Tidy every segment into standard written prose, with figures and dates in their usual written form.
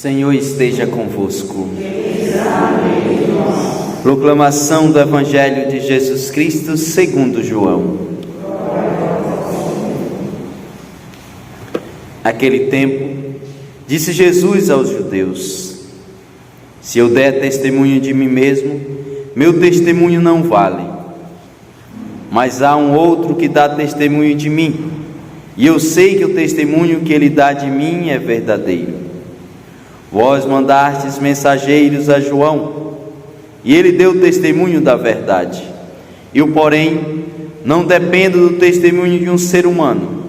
Senhor esteja convosco. Proclamação do Evangelho de Jesus Cristo segundo João. Naquele tempo, disse Jesus aos judeus: se eu der testemunho de mim mesmo, meu testemunho não vale. Mas há um outro que dá testemunho de mim, e eu sei que o testemunho que ele dá de mim é verdadeiro. Vós mandastes mensageiros a João, e ele deu testemunho da verdade. Eu, porém, não dependo do testemunho de um ser humano,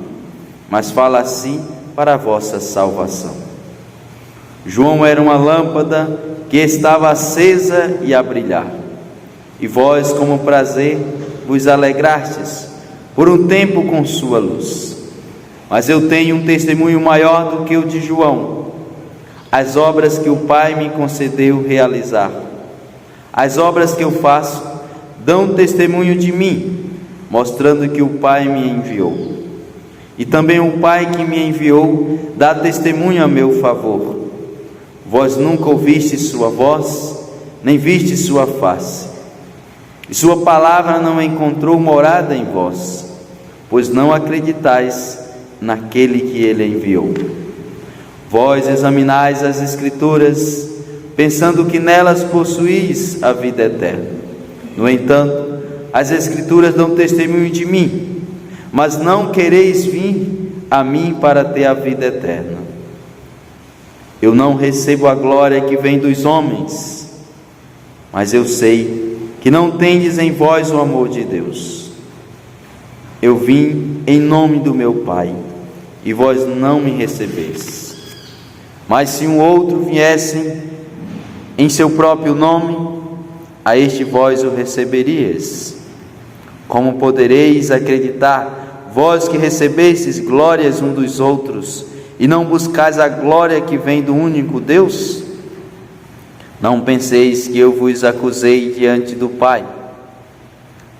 mas falo assim para a vossa salvação. João era uma lâmpada que estava acesa e a brilhar, e vós, como prazer, vos alegrastes por um tempo com sua luz. Mas eu tenho um testemunho maior do que o de João, as obras que o Pai me concedeu realizar. As obras que eu faço dão testemunho de mim, mostrando que o Pai me enviou. E também o Pai que me enviou dá testemunho a meu favor. Vós nunca ouvistes sua voz, nem vistes sua face, e sua palavra não encontrou morada em vós, pois não acreditais naquele que ele enviou. Vós examinais as Escrituras, pensando que nelas possuís a vida eterna. No entanto, as Escrituras dão testemunho de mim, mas não quereis vir a mim para ter a vida eterna. Eu não recebo a glória que vem dos homens, mas eu sei que não tendes em vós o amor de Deus. Eu vim em nome do meu Pai, e vós não me recebeis. Mas se um outro viesse em seu próprio nome, a este vós o receberíeis. Como podereis acreditar, vós que recebestes glórias um dos outros, e não buscais a glória que vem do único Deus? Não penseis que eu vos acusei diante do Pai.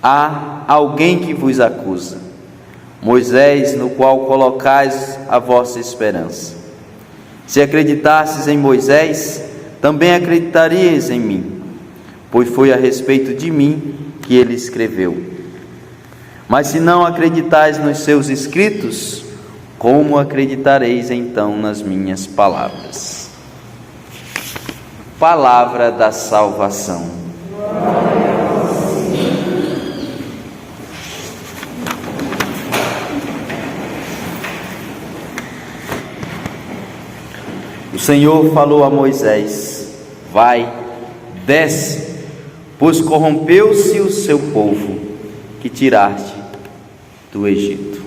Há alguém que vos acusa, Moisés, no qual colocais a vossa esperança. Se acreditasses em Moisés, também acreditarias em mim, pois foi a respeito de mim que ele escreveu. Mas se não acreditais nos seus escritos, como acreditareis então nas minhas palavras? Palavra da salvação. O Senhor falou a Moisés: vai, desce, pois corrompeu-se o seu povo que tiraste do Egito.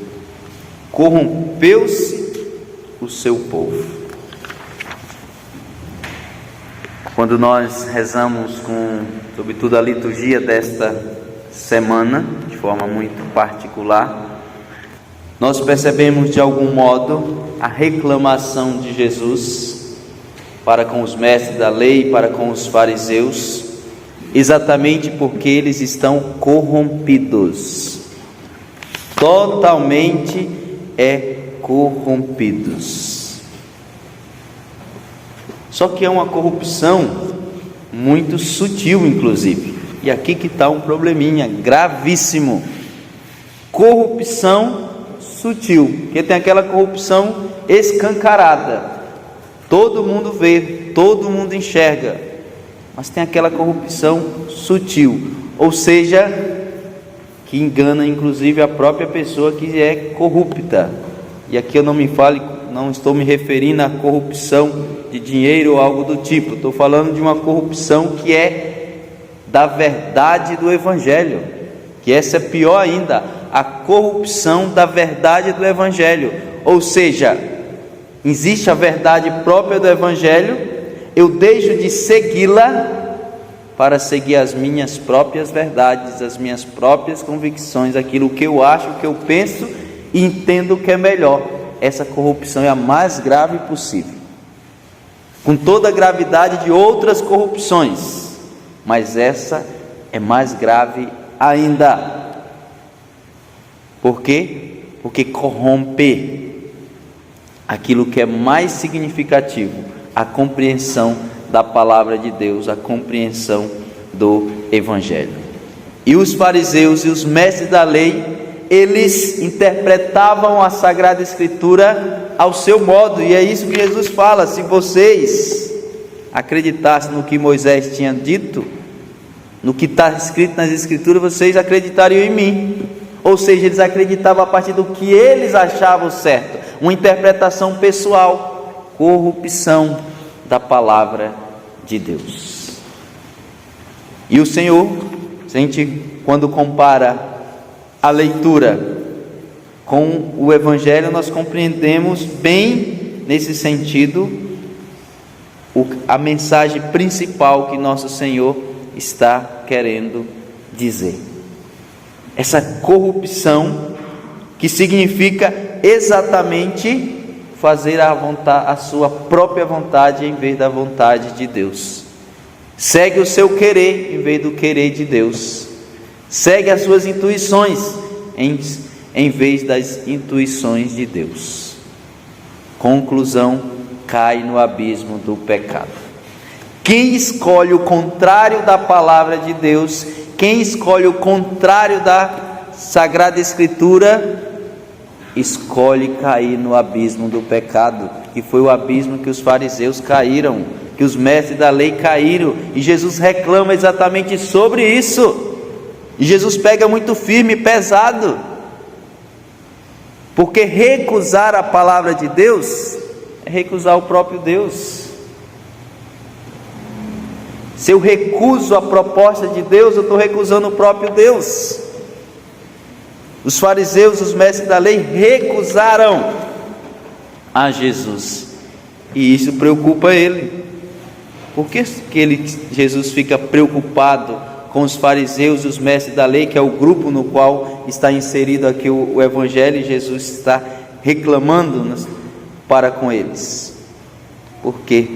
Corrompeu-se o seu povo. Quando nós rezamos sobretudo a liturgia desta semana, de forma muito particular, nós percebemos de algum modo a reclamação de Jesus para com os mestres da lei, para com os fariseus, exatamente porque eles estão corrompidos, totalmente corrompidos. Só que é uma corrupção muito sutil, inclusive, e aqui que está um probleminha gravíssimo. Corrupção sutil, porque tem aquela corrupção escancarada, todo mundo vê, todo mundo enxerga, mas tem aquela corrupção sutil, ou seja, que engana inclusive a própria pessoa que é corrupta. E aqui eu não estou me referindo à corrupção de dinheiro ou algo do tipo, estou falando de uma corrupção que é da verdade do Evangelho, que essa é pior ainda, a corrupção da verdade do Evangelho. Ou seja, existe a verdade própria do Evangelho, eu deixo de segui-la para seguir as minhas próprias verdades, as minhas próprias convicções, aquilo que eu acho, que eu penso e entendo que é melhor. Essa corrupção é a mais grave possível, com toda a gravidade de outras corrupções, mas essa é mais grave ainda. Por quê? Porque corrompe aquilo que é mais significativo, a compreensão da palavra de Deus, a compreensão do Evangelho. E os fariseus e os mestres da lei, eles interpretavam a Sagrada Escritura ao seu modo, e é isso que Jesus fala: se vocês acreditassem no que Moisés tinha dito, no que está escrito nas Escrituras, vocês acreditariam em mim. Ou seja, eles acreditavam a partir do que eles achavam certo, uma interpretação pessoal, corrupção da palavra de Deus. E o Senhor, a gente, quando compara a leitura com o Evangelho, nós compreendemos bem nesse sentido a mensagem principal que nosso Senhor está querendo dizer. Essa corrupção que significa exatamente fazer a sua própria vontade em vez da vontade de Deus. Segue o seu querer em vez do querer de Deus. Segue as suas intuições em vez das intuições de Deus. Conclusão: cai no abismo do pecado. Quem escolhe o contrário da palavra de Deus, quem escolhe o contrário da Sagrada Escritura, escolhe cair no abismo do pecado, que foi o abismo que os fariseus caíram, que os mestres da lei caíram, e Jesus reclama exatamente sobre isso. E Jesus pega muito firme e pesado, porque recusar a palavra de Deus é recusar o próprio Deus. Se eu recuso a proposta de Deus, eu estou recusando o próprio Deus. Os fariseus, os mestres da lei, recusaram a Jesus, e isso preocupa ele. Por que Jesus fica preocupado com os fariseus e os mestres da lei, que é o grupo no qual está inserido aqui o Evangelho, e Jesus está reclamando para com eles? Porque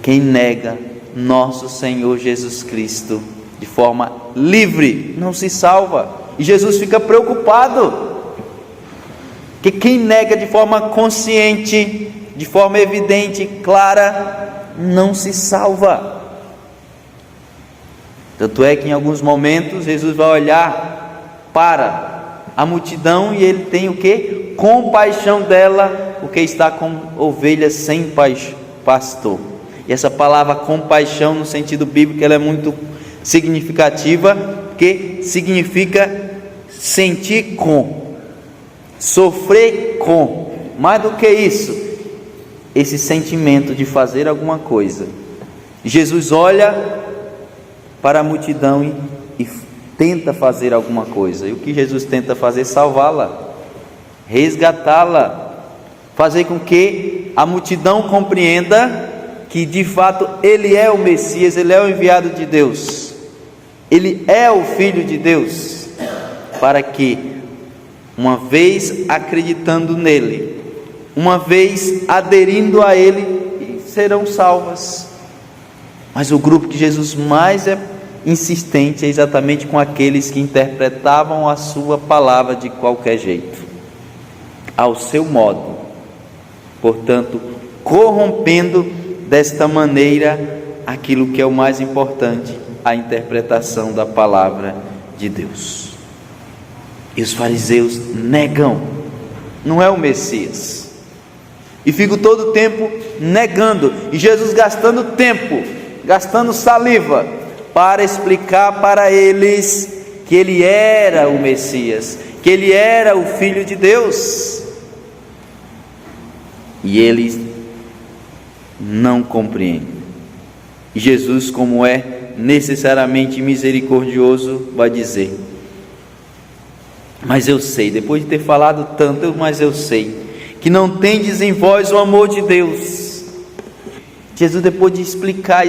quem nega nosso Senhor Jesus Cristo de forma livre não se salva. E Jesus fica preocupado, que quem nega de forma consciente, de forma evidente, clara, não se salva. Tanto é que em alguns momentos Jesus vai olhar para a multidão e ele tem o que? Compaixão dela, porque está com ovelhas sem pastor. E essa palavra compaixão, no sentido bíblico, ela é muito significativa, porque significa sentir com, sofrer com. Mais do que isso, esse sentimento de fazer alguma coisa. Jesus olha para a multidão e tenta fazer alguma coisa. E o que Jesus tenta fazer? Salvá-la, resgatá-la, fazer com que a multidão compreenda que de fato Ele é o Messias, Ele é o enviado de Deus, Ele é o Filho de Deus, para que, uma vez acreditando nele, uma vez aderindo a Ele, serão salvas. Mas o grupo que Jesus mais é insistente é exatamente com aqueles que interpretavam a sua palavra de qualquer jeito, ao seu modo, portanto, corrompendo desta maneira aquilo que é o mais importante, a interpretação da palavra de Deus. E os fariseus negam, não é o Messias, e ficam todo o tempo negando, e Jesus gastando tempo, gastando saliva, para explicar para eles que Ele era o Messias, que Ele era o Filho de Deus, e eles não compreendem. E Jesus, como é necessariamente misericordioso, vai dizer: mas eu sei, depois de ter falado tanto, mas eu sei que não tendes em vós o amor de Deus. Jesus, depois de explicar,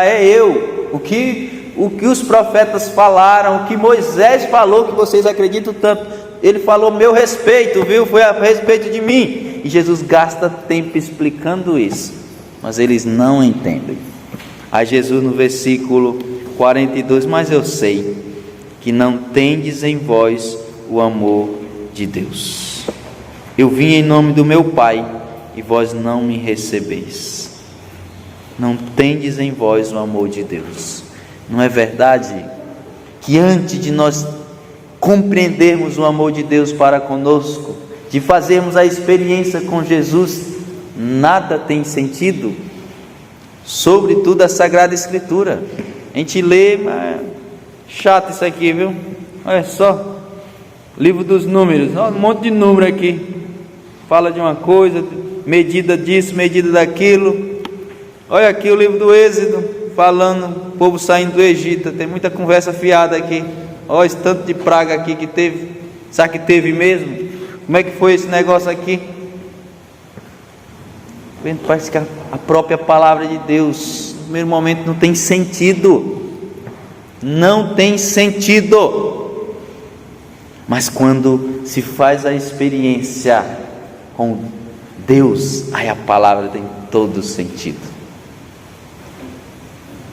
é eu, o que os profetas falaram, o que Moisés falou, que vocês acreditam tanto, ele falou meu respeito, viu? Foi a respeito de mim. E Jesus gasta tempo explicando isso, mas eles não entendem. Aí Jesus, no versículo 42, mas eu sei que não tendes em vós o amor de Deus. Eu vim em nome do meu Pai, e vós não me recebeis. não tendes em vós o amor de Deus. Não é verdade que antes de nós compreendermos o amor de Deus para conosco, de fazermos a experiência com Jesus, nada tem sentido? Sobretudo a Sagrada Escritura. A gente lê, mas chato isso aqui, viu? Olha só, livro dos números, olha, um monte de número aqui, fala de uma coisa, medida disso, medida daquilo. Olha aqui o livro do Êxodo, falando o povo saindo do Egito, tem muita conversa fiada aqui. Olha esse tanto de praga aqui que teve, sabe que teve mesmo? Como é que foi esse negócio aqui? Parece que a própria palavra de Deus, no primeiro momento, não tem sentido. Não tem sentido. Mas quando se faz a experiência com Deus, aí a palavra tem todo sentido.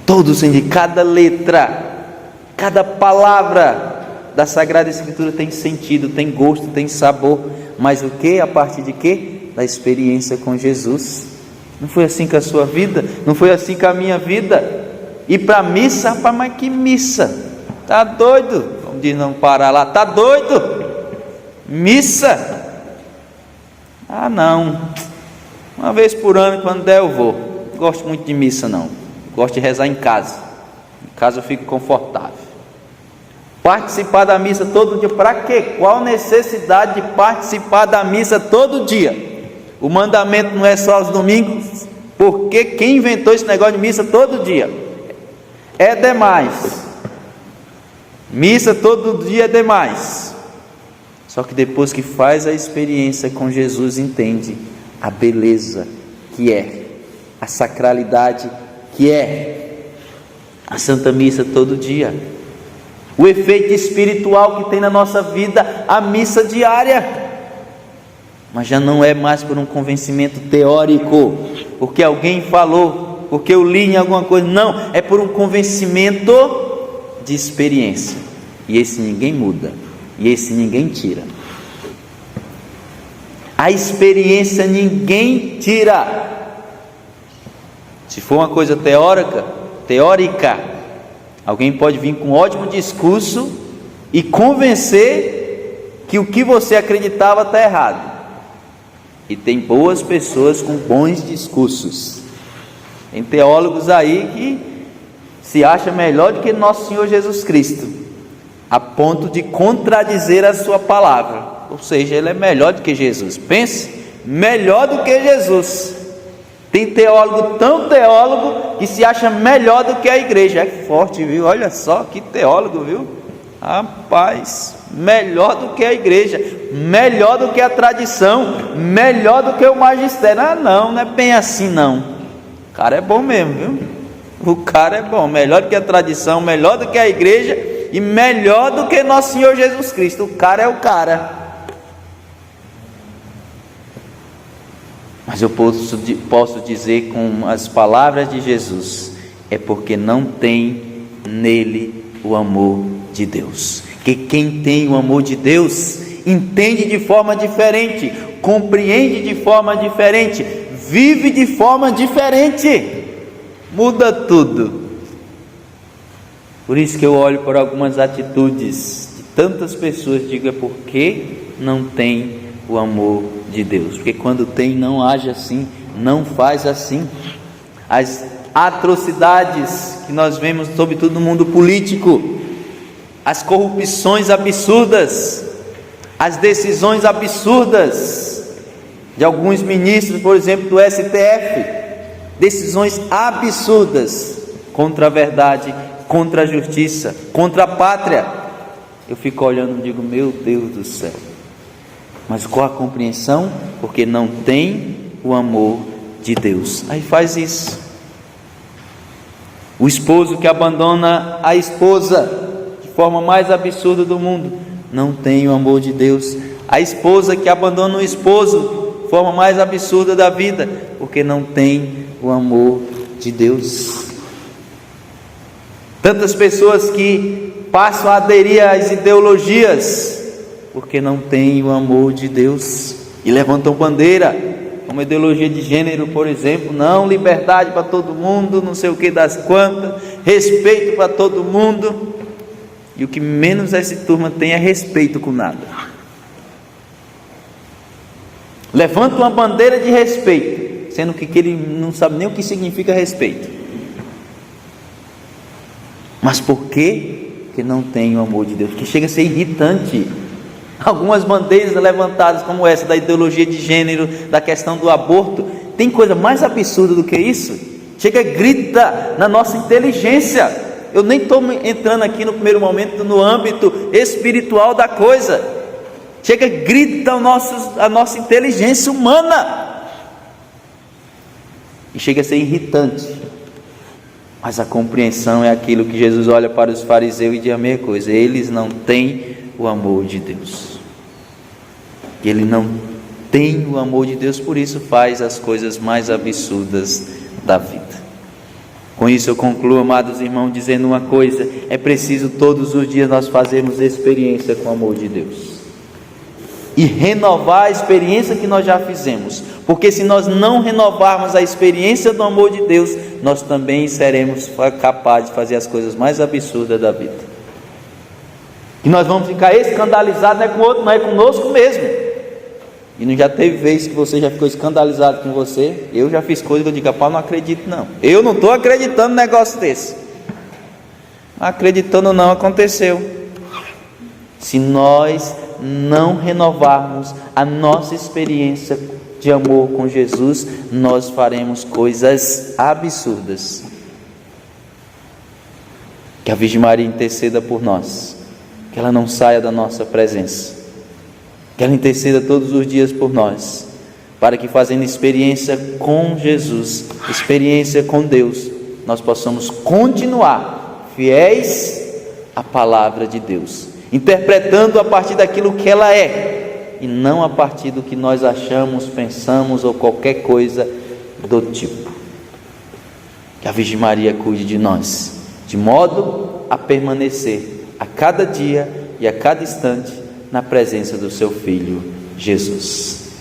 Todo sentido, cada letra, cada palavra da Sagrada Escritura tem sentido, tem gosto, tem sabor. Mas o que? A partir de quê? Da experiência com Jesus. Não foi assim com a sua vida? Não foi assim com a minha vida? Ir para a missa, rapaz, mas que missa? Tá doido? Como diz, não parar lá, tá doido? Missa? Ah, não, uma vez por ano, quando der eu vou. Não gosto muito de missa, não. Gosto de rezar em casa. Em casa eu fico confortável. Participar da missa todo dia, para quê? Qual necessidade de participar da missa todo dia? O mandamento não é só aos domingos, porque quem inventou esse negócio de missa todo dia? É demais. Missa todo dia é demais. Só que depois que faz a experiência com Jesus, entende a beleza que é, a sacralidade que é a Santa Missa todo dia, o efeito espiritual que tem na nossa vida a missa diária. Mas já não é mais por um convencimento teórico, porque alguém falou, porque eu li em alguma coisa. Não, é por um convencimento de experiência. E esse ninguém muda, e esse ninguém tira. A experiência ninguém tira. Se for uma coisa teórica, alguém pode vir com um ótimo discurso e convencer que o que você acreditava está errado. E tem boas pessoas com bons discursos. Tem teólogos aí que se acham melhor do que nosso Senhor Jesus Cristo, a ponto de contradizer a sua palavra. Ou seja, ele é melhor do que Jesus. Pense, melhor do que Jesus. Tem teólogo, tão teólogo, que se acha melhor do que a igreja. É forte, viu? Olha só que teólogo, viu? Rapaz, melhor do que a igreja, melhor do que a tradição, melhor do que o magistério. Ah, não é bem assim não. O cara é bom mesmo, viu? O cara é bom, melhor do que a tradição, melhor do que a igreja e melhor do que nosso Senhor Jesus Cristo. O cara é o cara. Mas eu posso dizer com as palavras de Jesus, é porque não tem nele o amor de Deus. Que quem tem o amor de Deus entende de forma diferente, compreende de forma diferente, vive de forma diferente, muda tudo. Por isso que eu olho por algumas atitudes de tantas pessoas e digo, é porque não tem o amor de Deus, porque quando tem, não age assim, não faz assim. As atrocidades que nós vemos, sobretudo no mundo político, as corrupções absurdas, as decisões absurdas de alguns ministros, por exemplo, do STF, decisões absurdas contra a verdade, contra a justiça, contra a pátria. Eu fico olhando e digo, meu Deus do céu. Mas qual a compreensão? Porque não tem o amor de Deus. Aí faz isso. O esposo que abandona a esposa de forma mais absurda do mundo, não tem o amor de Deus. A esposa que abandona o esposo de forma mais absurda da vida, porque não tem o amor de Deus. Tantas pessoas que passam a aderir às ideologias, porque não tem o amor de Deus, e levantam bandeira, uma ideologia de gênero, por exemplo, não, liberdade para todo mundo, não sei o que das quantas, respeito para todo mundo, e o que menos essa turma tem é respeito com nada. Levanta uma bandeira de respeito, sendo que ele não sabe nem o que significa respeito. Mas por quê? Porque não tem o amor de Deus, que chega a ser irritante. Algumas bandeiras levantadas como essa da ideologia de gênero, da questão do aborto, tem coisa mais absurda do que isso? Chega, grita na nossa inteligência. Eu nem estou entrando aqui no primeiro momento no âmbito espiritual da coisa. Chega, grita a nossa inteligência humana. E chega a ser irritante. Mas a compreensão é aquilo que Jesus olha para os fariseus e diz a mesma coisa: eles não têm o amor de Deus. Ele não tem o amor de Deus, por isso faz as coisas mais absurdas da vida. Com isso eu concluo, amados irmãos, dizendo uma coisa: é preciso todos os dias nós fazermos experiência com o amor de Deus e renovar a experiência que nós já fizemos, porque se nós não renovarmos a experiência do amor de Deus, nós também seremos capazes de fazer as coisas mais absurdas da vida, e nós vamos ficar escandalizados, não é com o outro, não é conosco mesmo. E não já teve vez que você já ficou escandalizado com você? Eu já fiz coisa que eu digo: rapaz, não acredito não, eu não estou acreditando num negócio desse. Acreditando não, aconteceu. Se nós não renovarmos a nossa experiência de amor com Jesus, nós faremos coisas absurdas. Que a Virgem Maria interceda por nós, que ela não saia da nossa presença, que ela interceda todos os dias por nós, para que, fazendo experiência com Jesus, experiência com Deus, nós possamos continuar fiéis à palavra de Deus, interpretando a partir daquilo que ela é, e não a partir do que nós achamos, pensamos ou qualquer coisa do tipo. Que a Virgem Maria cuide de nós, de modo a permanecer a cada dia e a cada instante na presença do seu Filho Jesus.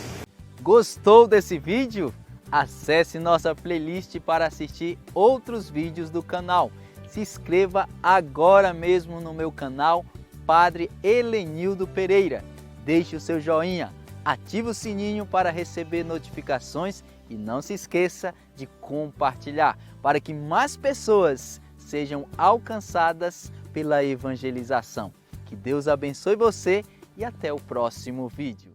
Gostou desse vídeo? Acesse nossa playlist para assistir outros vídeos do canal. Se inscreva agora mesmo no meu canal Padre Helenildo Pereira. Deixe o seu joinha, ative o sininho para receber notificações e não se esqueça de compartilhar, para que mais pessoas sejam alcançadas pela evangelização. Que Deus abençoe você e até o próximo vídeo.